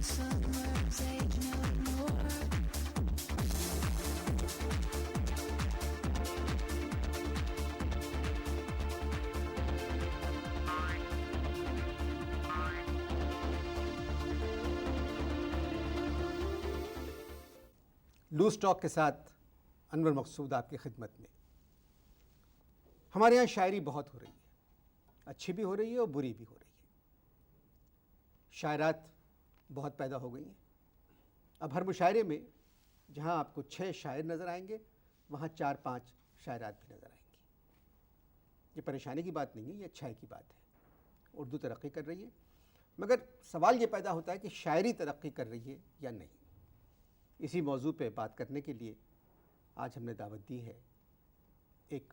Summer's age, no ignore. Loose talk کے ساتھ انور مقصود آپ کی خدمت میں. ہمارے یہاں شاعری بہت ہو رہی ہے، اچھی بھی ہو رہی ہے اور بری بھی ہو رہی ہے. شاعرات بہت پیدا ہو گئی ہیں. اب ہر مشاعرے میں جہاں آپ کو 6 شاعر نظر آئیں گے وہاں 4-5 شاعرات بھی نظر آئیں گی. یہ پریشانی کی بات نہیں ہے، یہ اچھائی کی بات ہے. اردو ترقی کر رہی ہے، مگر سوال یہ پیدا ہوتا ہے کہ شاعری ترقی کر رہی ہے یا نہیں. اسی موضوع پہ بات کرنے کے لیے آج ہم نے دعوت دی ہے ایک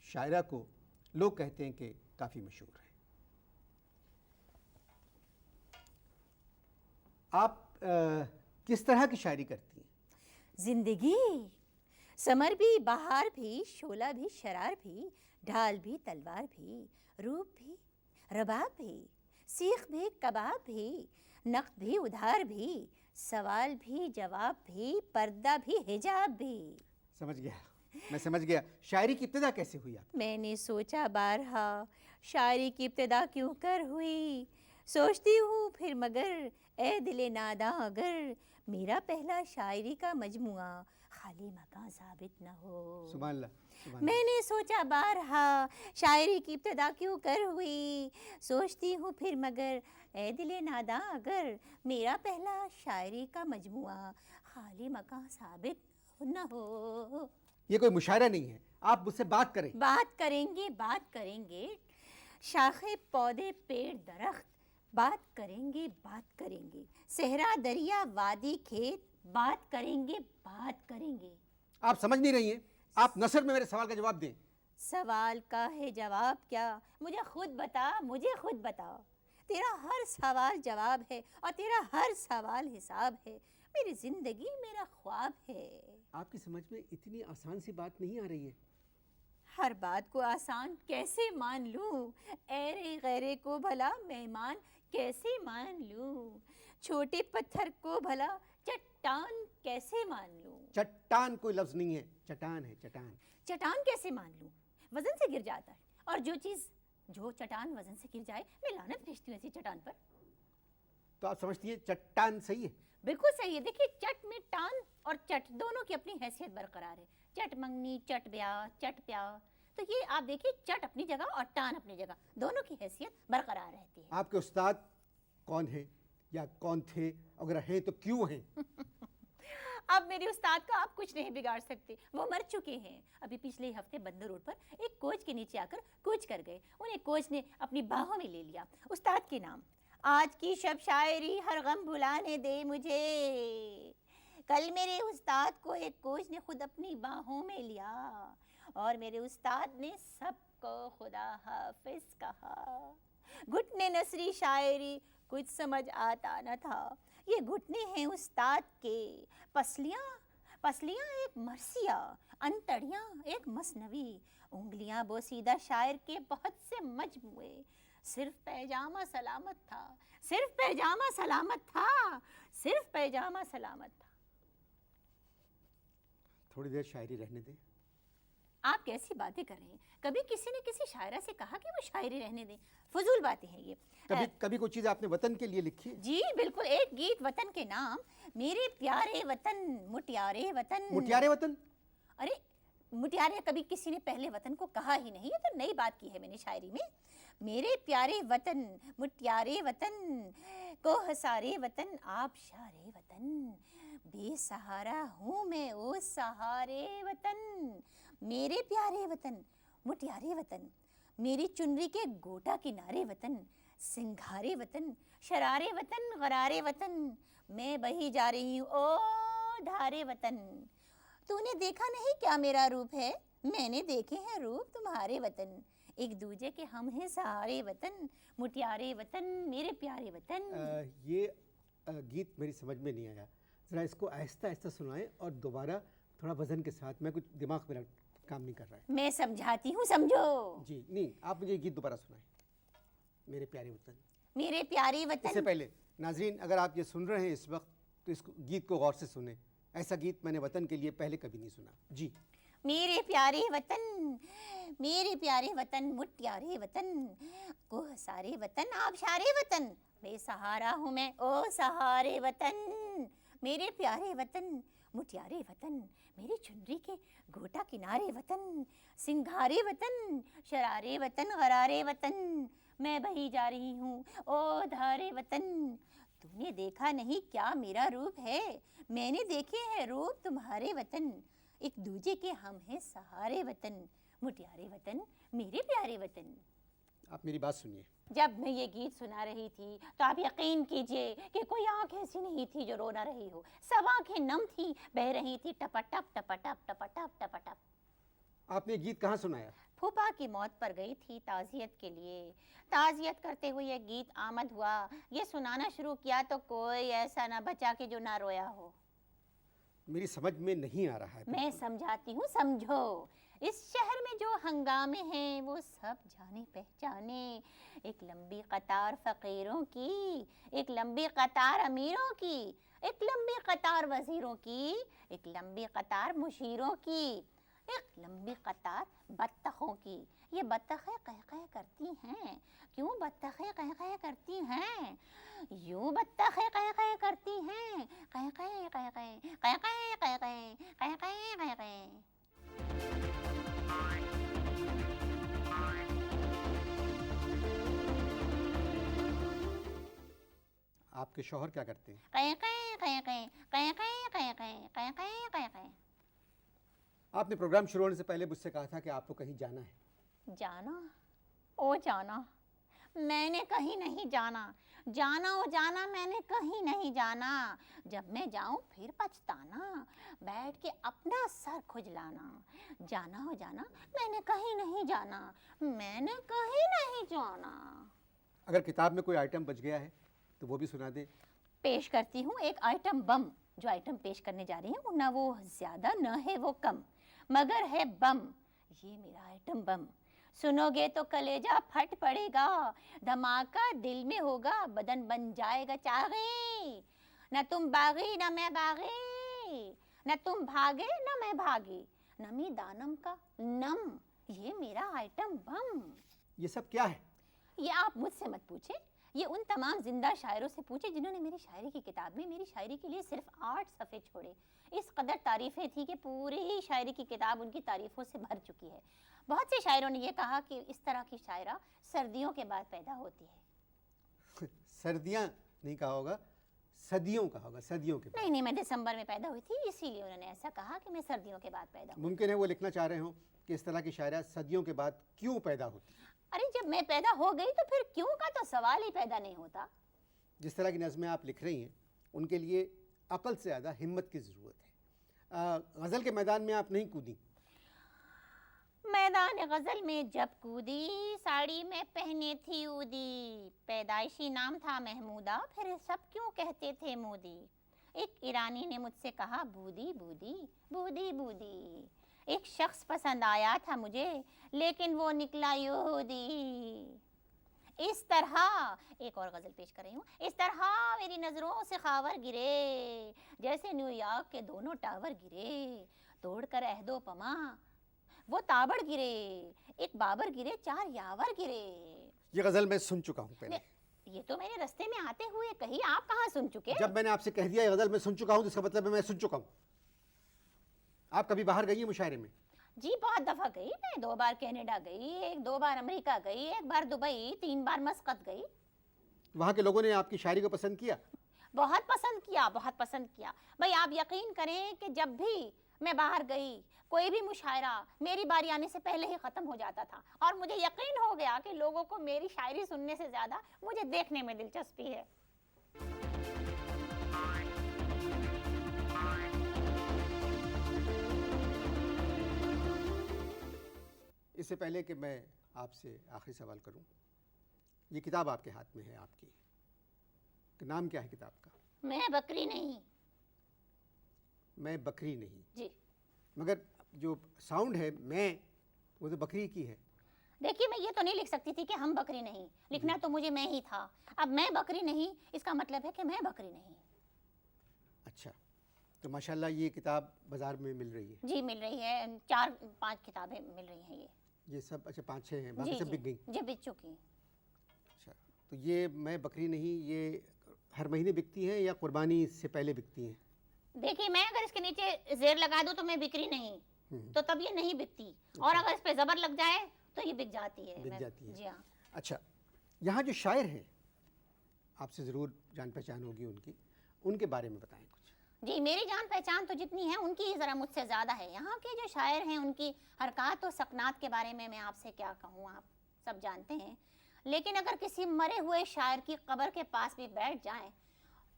شاعرہ کو. لوگ کہتے ہیں کہ کافی مشہور ہے. آپ کس طرح کی شاعری کرتی ہیں؟ زندگی سمر بھی، بہار بھی، شعلہ بھی، شرار بھی، ڈھال بھی، تلوار بھی، روپ بھی، رباب بھی، سیخ بھی، کباب بھی، نقد بھی، ادھار بھی، سوال بھی، جواب بھی، پردہ بھی، حجاب بھی. سمجھ گیا، میں سمجھ گیا. شاعری کی ابتدا کیسے ہوئی آپ؟ میں نے سوچا بارہا شاعری کی ابتدا کیوں کر ہوئی. سوچتی ہوں پھر مگر اے دل ناداں اگر میرا پہلا شاعری کا مجموعہ خالی مکان ثابت نہ ہو. سبحان اللہ، سبحان اللہ. میں نے سوچا بارہا شاعری کی ابتدا کیوں کر ہوئی. سوچتی ہوں پھر مگر اے دل ناداں اگر میرا پہلا شاعری کا مجموعہ خالی مکان ثابت نہ ہو. یہ کوئی مشاعرہ نہیں ہے، آپ مجھ سے بات کریں. بات کریں گے شاخے پودے پیڑ درخت، بات کریں گے صحرا دریا وادی کھیت، بات کریں گے. آپ سمجھ نہیں رہی ہیں، آپ نثر میں میرے سوال کا جواب دیں. سوال کا ہے جواب کیا، مجھے خود بتا. تیرا ہر سوال جواب ہے اور تیرا ہر سوال حساب ہے. میری زندگی میرا خواب ہے. آپ کی سمجھ میں اتنی آسان سی بات نہیں آ رہی ہے. ہر بات کو آسان کیسے مان لوں، ایرے غیرے کو بھلا مہمان کیسے مان لوں، چھوٹے پتھر کو بھلا چٹان کیسے مان لوں. چٹان کوئی لفظ نہیں ہے، چٹان ہے، چٹان. چٹان کیسے مان لوں، وزن سے گر جاتا ہے، اور جو چٹان وزن سے گر جائے میں لعنت بھیجتی ہوں ایسی چٹان پر. تو آپ سمجھتی ہیں چٹان صحیح ہے؟ بالکل صحیح ہے. دیکھیے چٹ میں ٹان اور چٹ دونوں کی اپنی حیثیت برقرار ہے. چٹ منگنی، چٹ بیاہ، چٹ پیا، تو یہ آپ دیکھیے چٹ اپنی جگہ اور ٹان اپنی جگہ، دونوں کی حیثیت برقرار رہتی ہے. آپ کے استاد کون ہیں یا کون تھے، اگر ہیں تو کیوں ہیں؟ اب میرے استاد کا آپ کچھ نہیں بگاڑ سکتے، وہ مر چکے ہیں. ابھی پچھلے ہفتے بندر روڈ پر ایک کوچ کے نیچے آ کر کوچ کر گئے. انہیں کوچ نے اپنی باہوں میں لے لیا. استاد کے نام آج کی شب شاعری ہر غم بھلانے دے مجھے. کل میرے استاد کو ایک کوچ نے خود اپنی باہوں میں لیا اور میرے استاد نے سب کو خدا حافظ کہا. گھٹنے نثری شاعری کچھ سمجھ آتا نہ تھا. یہ گھٹنے ہیں استاد کے، پسلیاں ایک مرثیہ، انتڑیاں ایک مثنوی، انگلیاں بوسیدہ شاعر کے بہت سے مجموعے. صرف پیجامہ سلامت تھا، صرف پیجامہ سلامت تھا، صرف پیجامہ سلامت تھا. تھوڑی دیر شاعری رہنے دیں. آپ کیسی باتیں کر رہے ہیں؟ کبھی کسی نے کسی شاعرہ سے کہا کہ وہ شاعری رہنے دیں؟ فضول باتیں ہیں یہ. کبھی کوئی چیز آپ نے وطن کے لیے لکھی ہے؟ جی بالکل، ایک گیت وطن کے نام، میرے پیارے وطن مٹیارے وطن. مٹیارے وطن؟ ارے مٹیارے کبھی کسی نے پہلے وطن کو کہا ہی نہیں، یہ تو نئی بات کی ہے میں نے شاعری میں. میرے پیارے وطن مٹیارے وطن، کوہ سارے وطن آبشارے وطن، بے سہارا ہوں میں او سہارے وطن. میرے پیارے وطن مٹیارے وطن، میری چنری کے گوٹا کنارے وطن، سنگھارے وطن، شرارے وطن، غرارے وطن، میں بہی جا رہی ہوں او دھارے وطن. تو نے دیکھا نہیں کیا میرا روپ ہے، میں نے دیکھے ہیں روپ تمہارے وطن. ایک دوجے کے ہم ہیں سہارے وطن، مٹیارے وطن، میرے پیارے وطن. یہ گیت میری سمجھ میں نہیں آیا، ذرا اس کو آہستہ آہستہ سنائیں اور دوبارہ تھوڑا وزن کے ساتھ. میں کچھ دماغ میرا کام نہیں کر رہا ہے. میں سمجھاتی ہوں، سمجھو. جی نہیں، آپ مجھے یہ گیت دوبارہ سنائیں. میرے پیارے وطن. میرے پیارے وطن. اس سے پہلے ناظرین اگر آپ یہ سن رہے ہیں اس وقت تو اس گیت کو غور سے سنیں. ایسا گیت میں نے وطن کے لیے پہلے کبھی نہیں سنا. جی میرے پیارے وطن مٹیارے وطن کوہ سارے وطن آبشارے وطن بے سہارا ہوں میں او سہارے وطن. میرے پیارے وطن مٹیارے وطن میری چنری کے گھوٹا کنارے وطن سنگھارے وطن شرارے وطن غرارے وطن میں بہی جا رہی ہوں او دھارے وطن. تم نے دیکھا نہیں کیا میرا روپ ہے میں نے دیکھے ہیں روپ تمہارے وطن ایک دوجے کے ہم ہیں سہارے وطن مٹیارے وطن میرے پیارے وطن. آپ میری بات سنیے. جب میں یہ گیت سنا رہی تھی تو آپ یقین کیجئے کہ کوئی آنکھ ایسی نہیں تھی جو رو نہ رہی ہو. سب آنکھیں نم تھی بہہ رہی تھی ٹپٹپ ٹپٹپ ٹپٹپ ٹپٹپ. آپ نے یہ گیت کہاں سنایا؟ پھوپھا کی موت پر گئی تھی تعزیت کے لیے. تعزیت کرتے ہوئے یہ گیت آمد ہوا. یہ سنانا شروع کیا تو کوئی ایسا نہ بچا کہ جو نہ رویا ہو. میری سمجھ میں نہیں آ رہا ہے. میں سمجھاتی ہوں سمجھو. اس شہر میں جو ہنگامے ہیں وہ سب جانے پہچانے. ایک لمبی قطار فقیروں کی ایک لمبی قطار امیروں کی ایک لمبی قطار وزیروں کی ایک لمبی قطار مشیروں کی ایک لمبی قطار بطخوں کی. یہ بطخیں قہقہ کرتی ہیں. کیوں بطخیں قہقہ کرتی ہیں؟ یوں بطخیں قہقہ کرتی ہیں. قہقہ قہقہ قہقہ قہقہ قہقہ قہقہ. آپ کے شوہر کیا کرتے ہیں؟ قہقہ قہقہ قہقہ قہقہ قہقہ قہقہ. آپ نے پروگرام شروع ہونے سے پہلے مجھ سے کہا تھا کہ آپ کو کہیں جانا ہے. جانا او جانا میں نے کہیں نہیں جانا. جانا او جانا میں نے کہیں نہیں جانا. جب میں جاؤں پھر پچھتانا بیٹھ کے اپنا سر کھجلانا. جانا او جانا میں نے کہیں نہیں جانا. میں نے کہیں نہیں جانا. اگر کتاب میں کوئی آئٹم بچ گیا ہے تو وہ بھی سنا دیں. پیش کرتی ہوں ایک آئٹم بم. جو آئٹم پیش کرنے جا رہی ہوں نہ وہ زیادہ نہ ہے وہ کم مگر ہے بم. یہ میرا آئٹم بم. سنو گے تو کلیجہ پھٹ پڑے گا. دھماکہ دل میں ہوگا بدن بن جائے گا چاغی. نہ تم باغی نہ میں باغی نہ تم بھاگے نہ میں بھاگی نمی دانم کا نم. یہ میرا آئٹم بم. یہ سب کیا ہے؟ یہ آپ مجھ سے مت پوچھیں. یہ ان تمام زندہ شاعروں سے پوچھے جنہوں نے میری شاعری کی کتاب میں میری شاعری کے لیے صرف 8 صفحے چھوڑے. اس قدر تعریفیں تھی کہ پوری شاعری کی کتاب ان کی تعریفوں سے بھر چکی ہے. بہت سے شاعروں نے یہ کہا کہ اس طرح کی شاعرہ سردیوں کے بعد پیدا ہوتی ہے. سردیاں نہیں کہا ہوگا صدیوں کہا ہوگا. صدیوں کے بعد. نہیں میں دسمبر میں پیدا ہوئی تھی اسی لیے انہوں نے ایسا کہا کہ میں سردیوں کے بعد پیدا ہوں. ممکن ہے وہ لکھنا چاہ رہے ہوں کہ اس طرح کی شاعرہ صدیوں کے بعد کیوں پیدا ہوتی. ارے جب میں پیدا ہو گئی تو پھر کیوں کا تو سوال ہی پیدا نہیں ہوتا. جس طرح کی نظمیں آپ لکھ رہی ہیں ان کے لیے عقل سے زیادہ ہمت کی ضرورت ہے. غزل کے میدان میں آپ نہیں کودی. میدان غزل میں جب کودی ساڑی میں پہنے تھی اودی. پیدائشی نام تھا محمودہ پھر سب کیوں کہتے تھے مودی. ایک ایرانی نے مجھ سے کہا بودی بودی بودی بودی. ایک شخص پسند آیا تھا مجھے لیکن وہ نکلا یہودی. اس طرح ایک اور غزل پیش کر رہی ہوں. اس طرح میری نظروں سے خاور گرے جیسے نیو یارک کے دونوں ٹاور گرے. توڑ کر عہد و پما وہ تابڑ گرے. ایک بابر گرے 4 یاور گرے. یہ غزل میں سن چکا ہوں پہلے. یہ تو میرے رستے میں آتے ہوئے کہی. آپ کہاں سن چکے؟ جب میں نے آپ سے کہہ دیا یہ غزل میں سن چکا ہوں تو اس کا مطلب ہے میں سن چکا ہوں. آپ کبھی باہر گئی ہیں مشاعرے میں؟ جی بہت دفعہ گئی. میں 2 بار کینیڈا گئی 2 بار امریکہ گئی 1 بار دبئی 3 بار مسقط گئی. وہاں کے لوگوں نے آپ کی شاعری کو پسند کیا؟ بہت پسند کیا بہت پسند کیا. بھائی آپ یقین کریں کہ جب بھی میں باہر گئی کوئی بھی مشاعرہ میری باری آنے سے پہلے ہی ختم ہو جاتا تھا اور مجھے یقین ہو گیا کہ لوگوں کو میری شاعری سننے سے زیادہ مجھے دیکھنے میں دلچسپی ہے. اس سے پہلے کہ میں آپ سے آخری سوال کروں یہ کتاب آپ کے ہاتھ میں ہے آپ کی. نام کیا ہے کتاب کا؟ میں بکری نہیں. میں بکری نہیں. جی مگر جو ساؤنڈ ہے میں وہ تو بکری کی ہے. دیکھیے میں یہ تو نہیں لکھ سکتی تھی کہ ہم بکری نہیں، لکھنا تو مجھے میں ہی تھا. اب میں بکری نہیں اس کا مطلب ہے کہ میں بکری نہیں. اچھا، تو ماشاءاللہ یہ کتاب بازار میں مل رہی ہے؟ جی مل رہی ہے، 4-5 کتابیں مل رہی ہیں یہ سب؟ اچھا 5-6 ہیں، باقی جی سب بک گئی؟ جی بک چکی ہیں. اچھا، تو یہ میں بکری نہیں یہ ہر مہینے بکتی ہیں یا قربانی سے پہلے بکتی ہیں؟ دیکھیے میں اگر اس کے نیچے زیر لگا دوں تو میں بکری نہیں، تو تب یہ نہیں بکتی، اور اگر اس پہ زبر لگ جائے تو یہ بک جاتی ہے. بک جاتی ہے. جی ہاں. اچھا، یہاں جو شاعر ہیں آپ سے ضرور جان پہچان ہوگی ان کی، ان کے بارے میں بتائیں کچھ. جی میری جان پہچان تو جتنی ہے ان کی ذرا مجھ سے زیادہ ہے. یہاں کے جو شاعر ہیں ان کی حرکات و سکنات کے بارے میں آپ سے کیا کہوں، آپ سب جانتے ہیں. لیکن اگر کسی مرے ہوئے شاعر کی قبر کے پاس بھی بیٹھ جائیں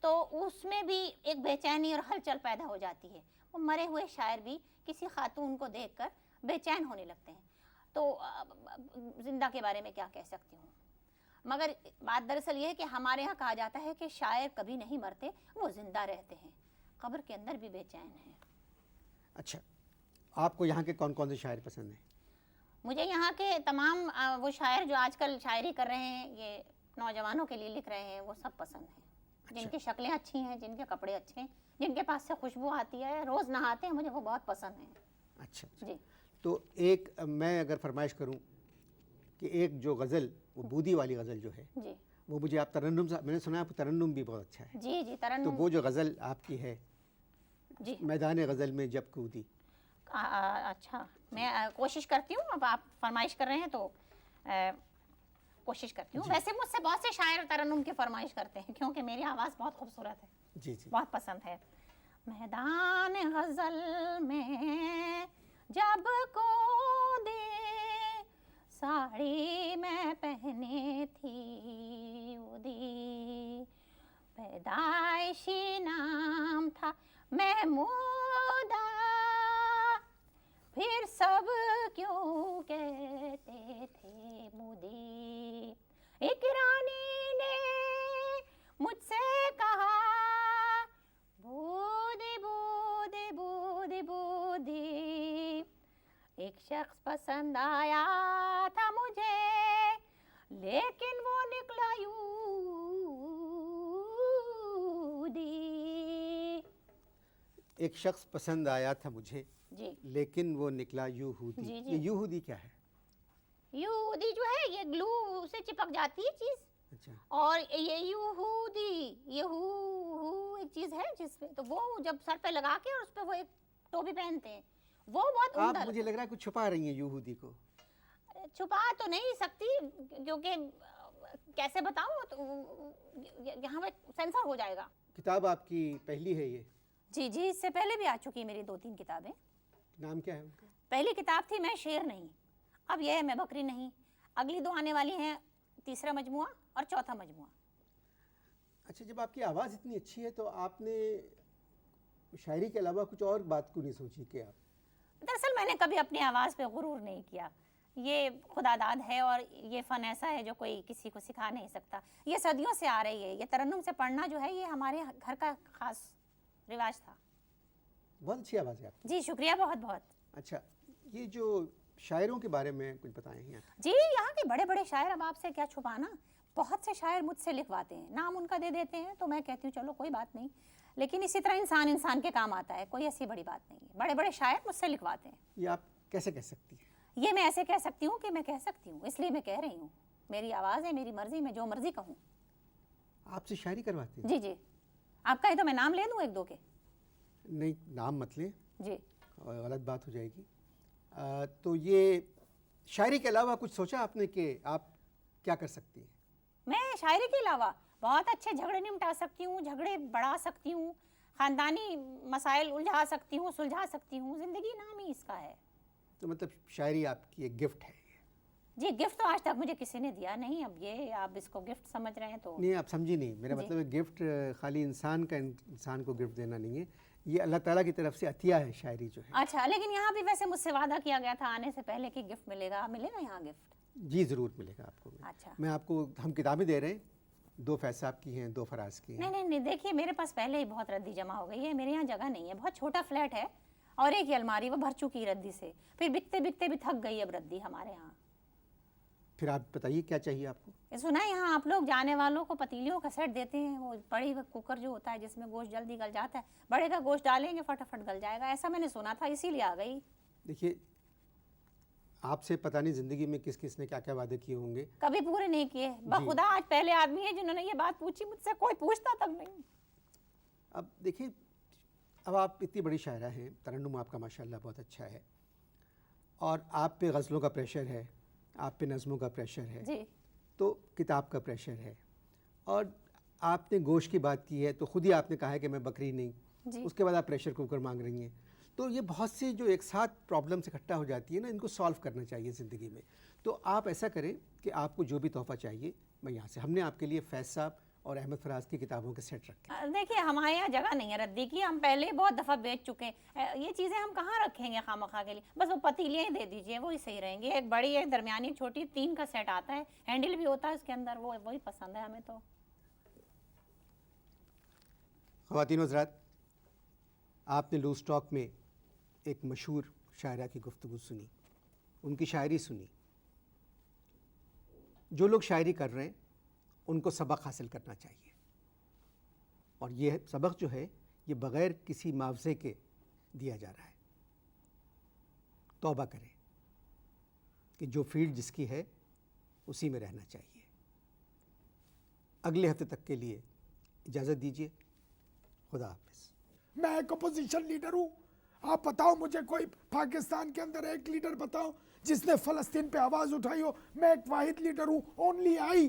تو اس میں بھی ایک بے چینی اور ہلچل پیدا ہو جاتی ہے. وہ مرے ہوئے شاعر بھی کسی خاتون کو دیکھ کر بے چین ہونے لگتے ہیں. تو زندہ کے بارے میں کیا کہہ سکتی ہوں. مگر بات دراصل یہ ہے کہ ہمارے ہاں کہا جاتا ہے کہ شاعر کبھی نہیں مرتے، وہ زندہ رہتے ہیں، قبر کے اندر بھی بے چین ہیں. اچھا، آپ کو یہاں کے کون کون سے شاعر پسند ہیں؟ مجھے یہاں کے تمام وہ شاعر جو آج کل شاعری کر رہے ہیں، یہ نوجوانوں کے لیے لکھ رہے ہیں، وہ سب پسند ہیں. جن کی شکلیں اچھی ہیں، جن کے کپڑے اچھے ہیں، جن کے پاس سے خوشبو آتی ہے، روز نہاتے ہیں، مجھے وہ بہت پسند ہیں. اچھا جی تو ایک میں اگر فرمائش کروں کہ ایک جو غزل وہ بودی والی غزل جو ہے جی وہ مجھے آپ ترنم سے، میں نے سنا آپ ترنم بھی بہت اچھا ہے، جی جی تو ترنم. وہ جو غزل آپ کی ہے جی میدان غزل میں جب کودی. اچھا میں کوشش کرتی ہوں. اب آپ فرمائش کر رہے ہیں تو کوشش کرتی ہوں. ویسے مجھ سے بہت سے شاعر ترنم کی فرمائش کرتے ہیں کیونکہ میری آواز بہت خوبصورت ہے. جی جی بہت پسند ہے. میدان غزل میں جب کو دے ساڑی میں پہنے تھی ادی، پیدائشی نام تھا محمودہ، پھر سب کیوں کہتے تھے مودی. ایک رانی نے مجھ سے کہا بودی بودی بودی بودی، ایک شخص پسند آیا تھا مجھے لیکن وہ نکلا یہودی. ایک شخص پسند آیا تھا مجھے جی لیکن وہ نکلا یہودی. جی جی. یہ یہودی کیا ہے؟ یہودی جو ہے یہ گلو سے چپک جاتی ہے چیز. اچھا اور یہ یہودی یہو ایک چیز ہے جس پہ تو وہ جب سر پہ لگا کے اور اس پہ وہ ایک ٹوپی پہنتے ہیں وہ بہت آپ عمدہ. مجھے لگ رہا ہے کچھ چھپا رہی ہیں یہودی کو. چھپا تو نہیں سکتی کیونکہ کیسے بتاؤں تو یہاں پہ سینسر ہو جائے گا. کتاب آپ کی پہلی ہے یہ؟ جی جی اس سے پہلے بھی آ چکی میری 2-3 کتابیں. نام کیا ہے ان کا؟ پہلی کتاب تھی میں شیر نہیں، اب یہ ہے میں بکری نہیں. اگلی 2 آنے والی ہیں، تیسرا مجموعہ اور چوتھا مجموعہ. اچھا، جب آپ کی آواز اتنی اچھی ہے تو آپ نے شاعری کے علاوہ کچھ اور بات کیوں نہیں سوچی کہ آپ؟ دراصل میں نے کبھی اپنی آواز پہ غرور نہیں کیا. یہ خدا داد ہے اور یہ فن ایسا ہے جو کوئی کسی کو سکھا نہیں سکتا. یہ صدیوں سے آ رہی ہے. یہ ترنم سے پڑھنا جو ہے یہ ہمارے گھر کا خاص رواج تھا. بہت اچھی آواز ہے آپ کی. جی شکریہ بہت بہت. اچھا، یہ جو شاعروں کے بارے میں کچھ بتائیں یہاں. جی یہاں کے بڑے بڑے شاعر، اب آپ سے کیا چھپانا، بہت سے شاعر مجھ سے لکھواتے ہیں، نام ان کا دے دیتے ہیں تو میں کہتی ہوں چلو کوئی بات نہیں. لیکن اسی طرح انسان کے کام آتا ہے، کوئی ایسی بڑی بات نہیں ہے. بڑے بڑے شاعر مجھ سے لکھواتے ہیں. یہ آپ کیسے کہہ سکتی ہیں؟ یہ میں ایسے کہہ سکتی ہوں کہ میں کہہ سکتی ہوں، اس لیے میں کہہ رہی ہوں. میری آواز ہے، میری مرضی، میں جو مرضی کہوں. آپ سے شاعری کرواتے ہیں؟ جی جی. آپ کہیں تو میں نام لے دوں 1-2 کے؟ نہیں، نام مت لیں، جی. غلط بات ہو جائے گی. تو یہ شاعری کے علاوہ کچھ سوچا آپ نے کہ آپ کیا کر سکتی ہیں؟ میں شاعری کے علاوہ بہت اچھے جھگڑے نمٹا سکتی ہوں، جھگڑے بڑھا سکتی ہوں، خاندانی مسائل الجھا سکتی ہوں، سلجھا سکتی ہوں. زندگی نام ہی اس کا ہے. تو مطلب شاعری آپ کی ایک گفٹ ہے؟ جی گفٹ تو آج تک مجھے کسی نے دیا نہیں. اب یہ آپ اس کو گفٹ سمجھ رہے ہیں تو نہیں، آپ سمجھی نہیں. میرا مطلب ہے گفٹ خالی انسان کو گفٹ دینا نہیں ہے، یہ اللہ تعالیٰ کی طرف سے عطیہ ہے شاعری جو ہے. اچھا. لیکن یہاں بھی ویسے مجھ سے وعدہ کیا گیا تھا آنے سے پہلے کہ گفٹ ملے گا. ملے گا یہاں گفٹ؟ جی ضرور ملے گا آپ کو. اچھا. میں آپ کو، ہم کتابیں دے رہے ہیں، 2 فیض صاحب کی ہیں، 2 فراز کی ہیں. نہیں دیکھیے میرے پاس پہلے ہی بہت ردی جمع ہو گئی ہے. میرے یہاں جگہ نہیں ہے، بہت چھوٹا فلیٹ ہے اور ایک ہی الماری وہ بھر چکی ردی سے. پھر بکتے بکتے بھی تھک گئی اب ردی ہمارے یہاں. پھر آپ بتائیے کیا چاہیے آپ کو؟ یہ سنا ہے یہاں آپ لوگ جانے والوں کو پتیلیوں کا سیٹ دیتے ہیں, وہ بڑی کوکر جو ہوتا ہے جس میں گوشت جلدی گل جاتا ہے, بڑے کا گوشت ڈالیں گے فٹافٹ گل جائے گا, ایسا میں نے سنا تھا اسی لیے آ گئی. دیکھیے آپ سے پتہ نہیں زندگی میں کس کس نے کیا کیا وعدے کیے ہوں گے, کبھی پورے نہیں کیے. بخدا آج پہلے آدمی ہے جنہوں نے یہ بات پوچھی مجھ سے, کوئی پوچھتا تک نہیں. اب دیکھیے اب آپ اتنی بڑی شاعرہ ہیں, ترنم آپ کا ماشاءاللہ بہت اچھا ہے, اور آپ پہ غزلوں کا پریشر ہے, آپ پہ نظموں کا پریشر ہے, جی تو کتاب کا پریشر ہے, اور آپ نے گوشت کی بات کی ہے تو خود ہی آپ نے کہا ہے کہ میں بکری نہیں, جی اس کے بعد آپ پریشر کوکر مانگ رہی ہیں. تو یہ بہت سی جو ایک ساتھ پرابلمس اکٹھا ہو جاتی ہے نا, ان کو سالو کرنا چاہیے زندگی میں. تو آپ ایسا کریں کہ آپ کو جو بھی تحفہ چاہیے میں یہاں سے, ہم نے آپ کے لیے فیض صاحب اور احمد فراز کی کتابوں کے سیٹ رکھے. دیکھیے ہمارے یہاں جگہ نہیں ہے ردی کی, ہم پہلے بہت دفعہ بیچ چکے ہیں, یہ چیزیں ہم کہاں رکھیں گے خواہ مخواہ کے لیے. بس وہ پتیلیاں ہی دے دیجئے, وہی صحیح رہیں گی. ایک بڑی ایک درمیانی ایک چھوٹی, 3 کا سیٹ آتا ہے, ہینڈل بھی ہوتا ہے اس کے اندر, وہی پسند ہے ہمیں. تو خواتین و حضرات, آپ نے لوز ٹاک میں ایک مشہور شاعرہ کی گفتگو سنی, ان کی شاعری سنی. جو لوگ شاعری کر رہے ہیں ان کو سبق حاصل کرنا چاہیے, اور یہ سبق جو ہے یہ بغیر کسی معاوضے کے دیا جا رہا ہے. توبہ کریں کہ جو فیلڈ جس کی ہے اسی میں رہنا چاہیے. اگلے ہفتے تک کے لیے اجازت دیجیے, خدا حافظ. میں ایک اپوزیشن لیڈر ہوں, آپ بتاؤ مجھے کوئی پاکستان کے اندر ایک لیڈر بتاؤ جس نے فلسطین پہ آواز اٹھائی ہو. میں ایک واحد لیڈر ہوں, اونلی آئی.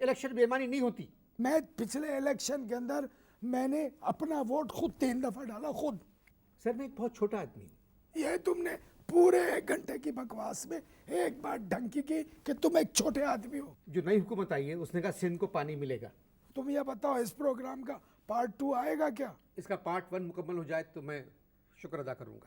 الیکشن بے ایمانی نہیں ہوتی. میں پچھلے الیکشن کے اندر میں نے اپنا ووٹ خود 3 دفعہ ڈالا, خود. سر میں ایک بہت چھوٹا آدمی ہوں. یہ تم نے پورے 1 گھنٹے کی بکواس میں ایک بار ڈھنکی کی کہ تم ایک چھوٹے آدمی ہو. جو نئی حکومت آئی ہے اس نے کہا سندھ کو پانی ملے گا. تم یہ بتاؤ اس پروگرام کا پارٹ 2 آئے گا کیا؟ اس کا پارٹ 1 مکمل ہو جائے تو میں شکر ادا کروں گا.